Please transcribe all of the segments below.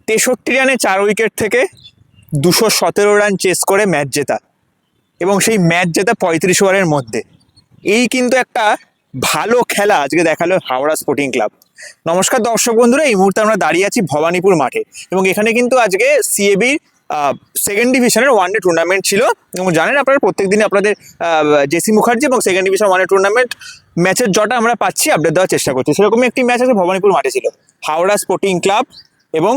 63 রানে 4 উইকেট থেকে 217 run chase করে ম্যাচ জেতা, এবং সেই ম্যাচ জেতা 35 ওভারের মধ্যে। এই কিন্তু একটা ভালো খেলা আজকে দেখালো হাওড়া স্পোর্টিং ক্লাব। নমস্কার দর্শক বন্ধুরা, এই মুহূর্তে আমরা দাঁড়িয়ে আছি ভবানীপুর মাঠে, এবং এখানে কিন্তু আজকে সিএবির সেকেন্ড ডিভিশনের ওয়ানডে টুর্নামেন্ট ছিল। এবং জানেন আপনারা, প্রত্যেক দিনে আপনাদের জেসি মুখার্জি এবং সেকেন্ড ডিভিশন ওয়ানডে টুর্নামেন্ট ম্যাচের জটা আমরা পাচ্ছি, আপডেট দেওয়ার চেষ্টা করছি। সেরকমই একটি ম্যাচ আজকে ভবানীপুর মাঠে ছিল, হাওড়া স্পোর্টিং ক্লাব এবং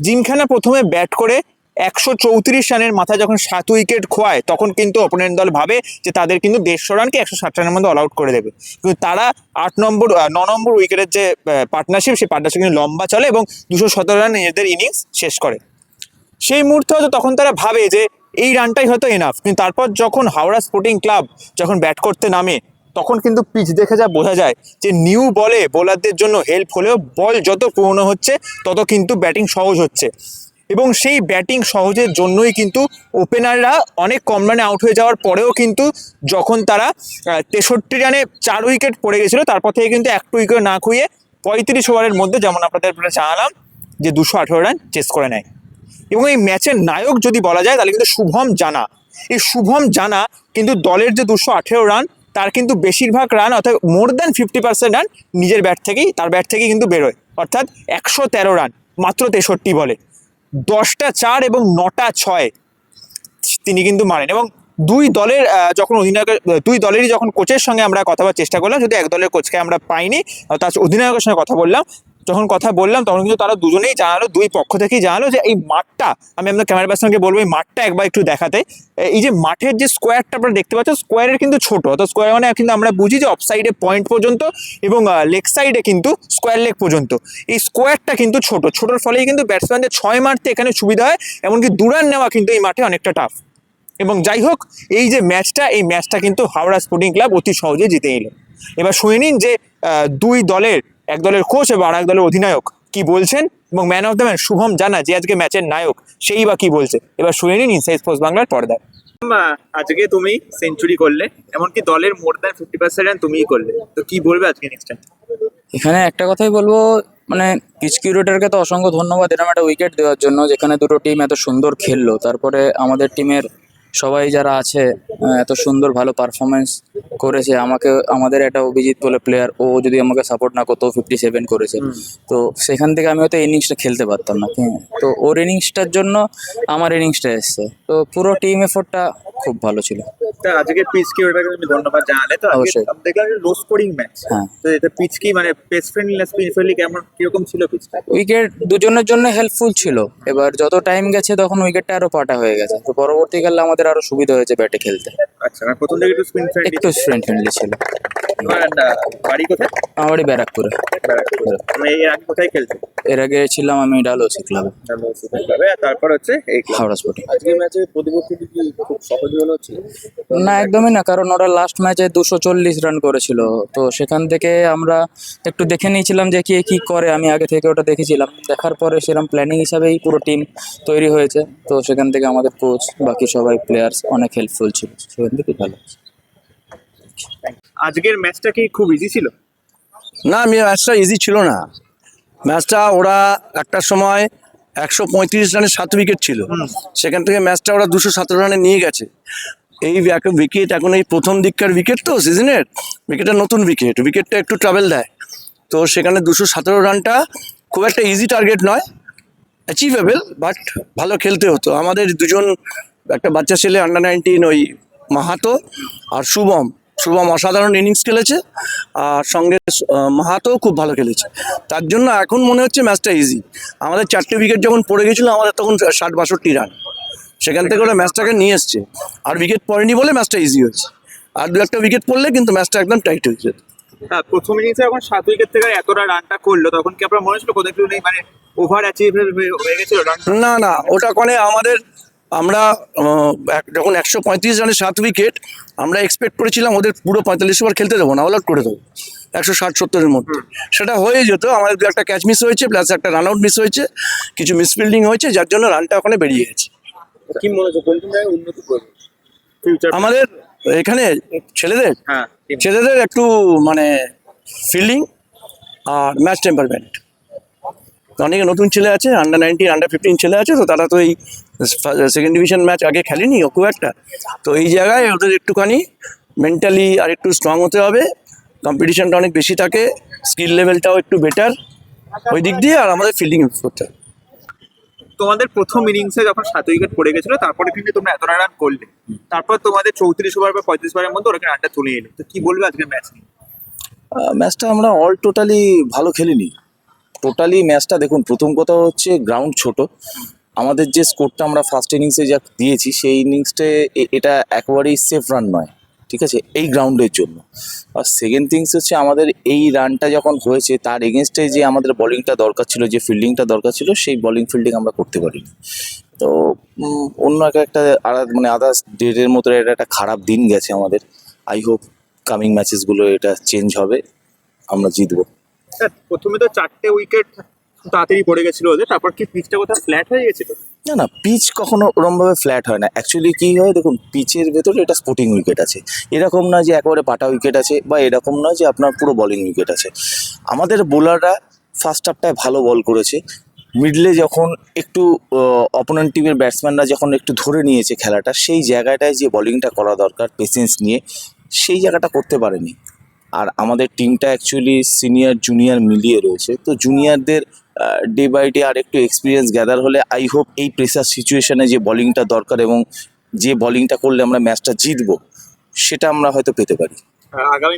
জিমখানা প্রথমে ব্যাট করে 134 রানের মাথায় যখন 7 উইকেট খোয়ায়, তখন কিন্তু অপোনেন্ট দল ভাবে যে তাদের কিন্তু 150 রানকে 160 রানের মধ্যে অল আউট করে দেবে। কিন্তু তারা 9 নম্বর উইকেটের যে পার্টনারশিপ, সেই পার্টনারশিপ কিন্তু লম্বা চলে এবং 217 রান নিজেদের ইনিংস শেষ করে। সেই মুহূর্তে হয়তো তখন তারা ভাবে যে এই রানটাই হয়তো এনাফ। কিন্তু তারপর যখন হাওড়া স্পোর্টিং ক্লাব যখন ব্যাট করতে নামে, তখন কিন্তু পিচ দেখে যা বোঝা যায় যে নিউ বলে বোলারদের জন্য হেল্প হলেও বল যত পুরনো হচ্ছে তত কিন্তু ব্যাটিং সহজ হচ্ছে। এবং সেই ব্যাটিং সহজের জন্যই কিন্তু ওপেনাররা অনেক কম রানে আউট হয়ে যাওয়ার পরেও কিন্তু যখন তারা 63 রানে 4 উইকেট পড়ে গেছিলো, তারপর থেকে কিন্তু একটু উইকেট না খুইয়ে 35 ওভারের মধ্যে, যেমন আপনাদের জানালাম, যে 218 রান চেস করে নেয়। এবং এই ম্যাচের নায়ক যদি বলা যায় তাহলে কিন্তু শুভম জানা। এই শুভম জানা কিন্তু দলের যে 218 রান, তার কিন্তু বেশিরভাগ রান, অর্থাৎ মোর দ্যান 50% রান তার ব্যাট থেকেই কিন্তু বেরোয়। অর্থাৎ 113 রান মাত্র 63 বলে, 10টা 4 এবং 9টা 6 তিনি কিন্তু মারেন। এবং দুই দলেরই যখন কোচের সঙ্গে আমরা কথা বলার চেষ্টা করলাম, যদি এক দলের কোচকে আমরা পাইনি, তার অধিনায়কের সঙ্গে কথা বললাম, তখন কিন্তু তারা দুজনেই জানালো, দুই পক্ষ থেকেই জানালো যে এই মাঠটা, আমি আপনার ক্যামেরা পার্সনকে বলবো এই মাঠটা একবার একটু দেখাতে। এই যে মাঠের যে স্কোয়ারটা আপনারা দেখতে পাচ্ছ, স্কোয়ারের কিন্তু ছোট, অর্থাৎ স্কোয়ার মানে কিন্তু আমরা বুঝি যে অফ সাইডে পয়েন্ট পর্যন্ত এবং লেগ সাইডে কিন্তু স্কোয়ার লেগ পর্যন্ত। এই স্কোয়ারটা কিন্তু ছোটোর ফলেই কিন্তু ব্যাটসম্যানদের 6 মারতে এখানে সুবিধা হয়, এমনকি 2 রান নেওয়া কিন্তু এই মাঠে অনেকটা টাফ। এবং যাই হোক, এই যে ম্যাচটা কিন্তু হাওড়া স্পোর্টিং ক্লাব অতি সহজে জিতে নিল। এবার শুনে নিন যে এক দলের কোচ এবং আর এক দলের অধিনায়ক কি বলছেন, এবং man of the match Shubham জানা, যে আজকে ম্যাচের নায়ক, সেই বা কি বলছে। এবার শুনে নিন ইনসাইড স্পোর্টস বাংলার পর্দায়। আজকে তুমি সেঞ্চুরি করলে, এমনকি দলের মোর দ্যান 50% রান তুমিই করলে, তো কি বলবে আজকে নেক্সট টাইম? এখানে একটা কথাই বলবো, মানে পিচ কিউরেটরকে তো অসংখ্য ধন্যবাদ এরকম একটা উইকেট দেওয়ার জন্য, যেখানে দুটো টিম এত সুন্দর খেললো। তারপরে আমাদের টিমের সবাই যারা আছে এত সুন্দর ভালো পারফরমেন্স করেছে। আমাদের একটা অভিজিৎ বলে প্লেয়ার, ও যদি আমাকে সাপোর্ট না করতো 57 করেছে, তো সেখান থেকে আমি হয়তো ইনিংসটা খেলতে পারতাম না। তো ওর ইনিংসটার জন্য আমার ইনিংসটা এসছে, তো পুরো টিম এফোর্টটা খুব ভালো ছিল। আজকে পিচ কি ওটাকে তুমি ধন্যবাদ জানালে, তো অবশ্যই। দেখলাম লো স্কোরিং ম্যাচ। হ্যাঁ, তো এটা পিচ কি মানে পেস ফ্রেন্ডলি না স্পিন ফ্রেন্ডলি, কিরকম ছিল পিচটা? উইকেট দুজনের জন্য হেল্পফুল ছিল। এবার যত টাইম গেছে তখন উইকেটটা আরো পাটা হয়ে গেছে, তো পরবর্তীকালে আমাদের আরো সুবিধা হয়েছে ব্যাটে খেলতে। আচ্ছা, মানে প্রথম থেকে একটু স্পিন ফ্রেন্ডলি, একটু ফ্রেন্ডলি ছিল। বাড়ি কোথায়? আমার বাড়ি ব্যারাকপুরে। মানে এর আগে কোথায় খেলছো? এর আগে ছিলাম আমি ডালহৌসি ক্লাবে, তারপর হচ্ছে এই হাওড়া স্পোর্টিং। আজকে ম্যাচে প্রতিপক্ষ কি খুব সহজ মনে হচ্ছে? না, একদমই না, কারণ ওরা লাস্ট ম্যাচে 240 রান করেছিল। তো সেখান থেকে আমরা একটু দেখে নিয়েছিলাম যে কে কি করে, আমি আগে থেকে ওটা দেখেছিলাম। দেখার পরে সেরকম প্ল্যানিং হিসাবেই পুরো টিম তৈরি হয়েছে। তো সেখান থেকে আমাদের কোচ, বাকি সবাই প্লেয়ার্স অনেক হেল্পফুল ছিল, সেখান থেকে ভালো। আজকের ম্যাচটা কি খুব ইজি ছিল? না, ম্যাচটা ইজি ছিল না। ম্যাচটা ওরা একটা সময় 135 রানে 7 উইকেট ছিল, সেখান থেকে ম্যাচটা ওরা 217 রানে নিয়ে গেছে। এই উইকেট এখন এই প্রথম দিককার উইকেট, তো সিজনের উইকেটটা নতুন উইকেটটা একটু ট্রাভেল দেয়। তো সেখানে 217 রানটা খুব একটা ইজি টার্গেট নয়, অ্যাচিভেবল, বাট ভালো খেলতে হতো। আমাদের দুজন, একটা বাচ্চা ছেলে আন্ডার 19, ওই মাহাতো আর শুভম অসাধারণ ইনিংস খেলেছে, আর সঙ্গে মাহাতো খুব ভালো খেলেছে। তার জন্য এখন মনে হচ্ছে ম্যাচটা ইজি। আমাদের 4টে উইকেট যখন পড়ে গেছিলো, আমাদের তখন 60-62 রান, সেখান থেকে ওরা ম্যাচটাকে নিয়ে এসছে। আর উইকেট পড়েনি বলে ম্যাচটা ইজি হয়েছে। আর 2-1টা উইকেট পড়লে কিন্তু ম্যাচটা একদম টাইট হয়ে যেত। হ্যাঁ, প্রথম ইনিংসে যখন 7 উইকেট থেকে এতটা রানটা করলো, তখন কি আপনার মনে হচ্ছিল কোথাও একটু নেই, মানে ওভার অ্যাচিভেবল হয়ে গেছিল রান? না, ওটা কোনে আমরা যখন 135 রানে 7 উইকেট, আমরা এক্সপেক্ট করেছিলাম ওদের পুরো 45 ওভার খেলতে দেবো না, অল আউট করে দেবো 160-70-এর মধ্যে। সেটা হয়ে যেত। আমাদের একটা ক্যাচ মিস হয়েছে, প্লাস একটা রান আউট মিস হয়েছে, কিছু মিসফিল্ডিং হয়েছে, যার জন্য রানটা ওখানে বেরিয়ে গেছে। কি মনে হচ্ছে কোন জায়গায় উন্নতি করবে ফিউচার আমাদের এখানে ছেলেদের একটু মানে ফিল্ডিং আর ম্যাচ টেম্পারমেন্ট, অনেকে নতুন ছেলে আছে, আন্ডার-19 আন্ডার-15 ছেলে আছে, তো তারা তো এই সেকেন্ড ডিভিশন ম্যাচ আগে খেলেনি খুব একটা। তো এই জায়গায় ওদের একটুখানি মেন্টালি আর একটু স্ট্রং হতে হবে, কম্পিটিশনটা অনেক বেশি থাকে, স্কিল লেভেলটাও একটু বেটার ওই দিক দিয়ে, আর আমাদের ফিল্ডিং করতে হবে। তোমাদের প্রথম ইনিংসে যখন 7 উইকেট পড়ে গেছিল, তারপরে কিন্তু তোমরা এত রান করলে, তারপর তোমাদের 34 ওভার বা 35 ওভারের মধ্যে ওরা রানটা তুলে এলো। তো কি বলবে আজকে ম্যাচ নিয়ে? ম্যাচটা আমরা অল টোটালি ভালো খেলিনি। টোটালি ম্যাচটা দেখুন, প্রথম কথা হচ্ছে গ্রাউন্ড ছোট। আমাদের যে স্কোরটা আমরা ফার্স্ট ইনিংসে যা দিয়েছি সেই ইনিংসটা এটা একেবারেই সেফ রান নয়, ঠিক আছে, এই গ্রাউন্ডের জন্য। আর সেকেন্ড থিংস হচ্ছে আমাদের এই রানটা যখন হয়েছে তার এগেনস্টে যে আমাদের বোলিংটা দরকার ছিল, যে ফিল্ডিংটা দরকার ছিল, সেই বোলিং ফিল্ডিং আমরা করতে পারিনি। তো অন্য একটা মানে আদার্স ডেটের মতো এটা একটা খারাপ দিন গেছে আমাদের। আই হোপ কামিং ম্যাচেসগুলো এটা চেঞ্জ হবে, আমরা জিতবো। স্যার, প্রথমে তো 4টে উইকেট তাড়াতাড়ি পড়ে গেছিল ওদের, তারপর কি পিচটা কোথাও ফ্ল্যাট হয়ে গেছিল? না না, পিচ কখনো ওরমভাবে ফ্ল্যাট হয় না। অ্যাকচুয়ালি কী হয় দেখুন, পিচের ভেতরে এটা স্পোর্টিং উইকেট আছে, এরকম নয় যে একেবারে পাটা উইকেট আছে, বা এরকম নয় যে আপনার পুরো বলিং উইকেট আছে। আমাদের বোলাররা ফার্স্ট হাফটায় ভালো বল করেছে, মিডলে যখন একটু অপোনেন্ট টিমের ব্যাটসম্যানরা যখন একটু ধরে নিয়েছে খেলাটা, সেই জায়গাটায় যে বলিংটা করা দরকার পেশেন্স নিয়ে, সেই জায়গাটা করতে পারেনি। আর আমাদের টিমটা অ্যাকচুয়ালি সিনিয়র জুনিয়র মিলিয়ে রয়েছে, তো জুনিয়রদের ডে বাই ডে আর একটু এক্সপিরিয়েন্স গ্যাদার হলে আই হোপ এই প্রেসার সিচুয়েশনে যে বলিংটা দরকার এবং যে বলিংটা করলে আমরা ম্যাচটা জিতবো, সেটা আমরা হয়তো পেতে পারি। আগামী